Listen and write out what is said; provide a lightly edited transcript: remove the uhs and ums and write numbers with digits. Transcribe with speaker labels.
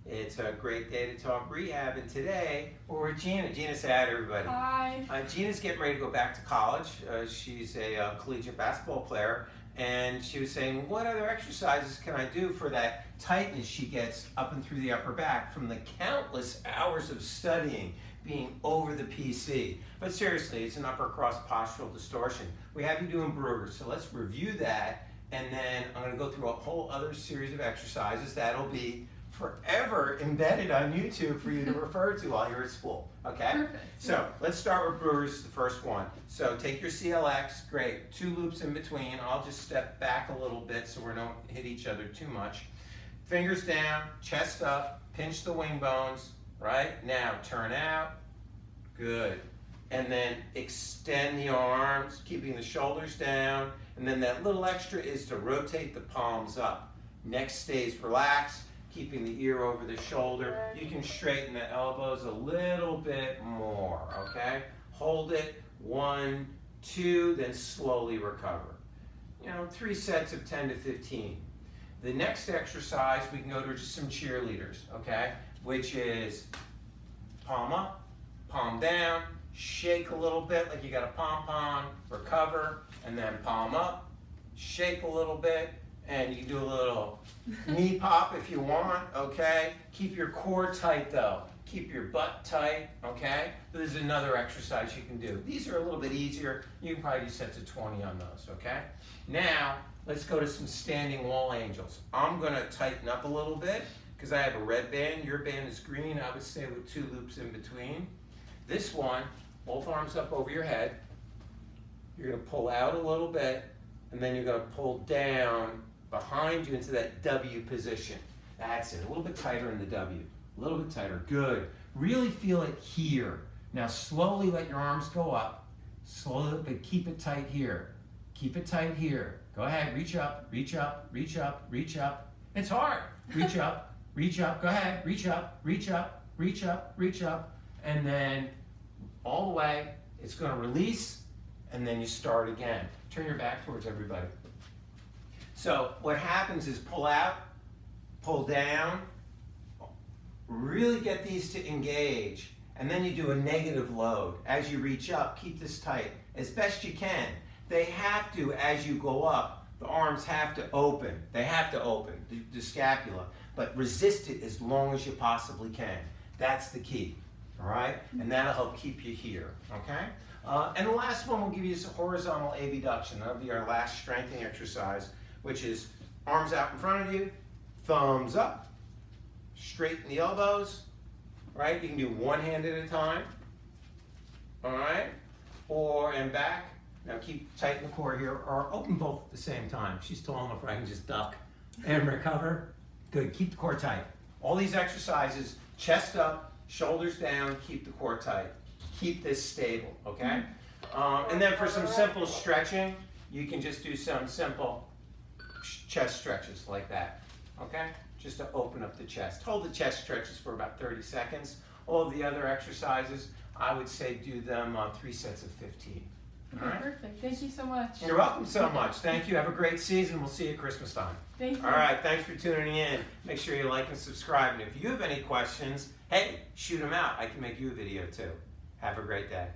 Speaker 1: It's a great day to talk rehab, and today we're with Gina. Gina, say hi to everybody.
Speaker 2: Hi.
Speaker 1: Gina's getting ready to go back to college. She's a collegiate basketball player, and she was saying, what other exercises can I do for that tightness she gets up and through the upper back from the countless hours of studying, being over the PC. But seriously, it's an upper cross postural distortion. We have you doing Brugger, so let's review that, and then I'm going to go through a whole other series of exercises that'll be forever embedded on YouTube for you to refer to while you're at school, okay?
Speaker 2: Perfect.
Speaker 1: So let's start with Brugger's, the first one. So take your CLX, great, 2 loops in between. I'll just step back a little bit so we don't hit each other too much. Fingers down, chest up, pinch the wing bones, right? Now turn out, good. And then extend the arms, keeping the shoulders down, and then that little extra is to rotate the palms up. Neck stays relaxed, keeping the ear over the shoulder. You can straighten the elbows a little bit more, okay? Hold it, 1, 2, then slowly recover. 3 sets of 10 to 15. The next exercise, we can go to just some cheerleaders, okay? Which is palm up, palm down, shake a little bit like you got a pom-pom, recover, and then palm up, shake a little bit, and you can do a little knee pop if you want, okay? Keep your core tight though. Keep your butt tight, okay? There's another exercise you can do. These are a little bit easier. You can probably do sets of 20 on those, okay? Now, let's go to some standing wall angels. I'm gonna tighten up a little bit because I have a red band. Your band is green. I would stay with 2 loops in between. This one, both arms up over your head. You're gonna pull out a little bit, and then you're gonna pull down behind you into that W position. That's it, a little bit tighter in the W. A little bit tighter, good. Really feel it here. Now slowly let your arms go up. Slowly, but keep it tight here. Keep it tight here. Go ahead, reach up, reach up, reach up, reach up. It's hard. Reach up, reach up, go ahead, reach up, reach up, reach up, reach up. And then all the way, it's gonna release, and then you start again. Turn your back towards everybody. So what happens is pull out, pull down, really get these to engage, and then you do a negative load. As you reach up, keep this tight as best you can. They have to, as you go up, the arms have to open. They have to open, the scapula, but resist it as long as you possibly can. That's the key, all right? And that'll help keep you here, okay? And the last one will give you this horizontal abduction. That'll be our last strengthening exercise, which is arms out in front of you, thumbs up, straighten the elbows, right? You can do one hand at a time, all right? And back. Now keep tight in the core here, or open both at the same time. She's tall enough where I can just duck and recover. Good, keep the core tight. All these exercises, chest up, shoulders down, keep the core tight. Keep this stable, okay? And then for some simple stretching, you can just do some simple chest stretches like that, okay? Just to open up the chest. Hold the chest stretches for about 30 seconds. All of the other exercises, I would say do them on 3 sets of 15.
Speaker 2: Okay, right? Perfect. Thank you so much.
Speaker 1: You're welcome so much. Thank you. Have a great season. We'll see you at Christmas time.
Speaker 2: Thank you.
Speaker 1: All right. Thanks for tuning in. Make sure you like and subscribe. And if you have any questions, hey, shoot them out. I can make you a video too. Have a great day.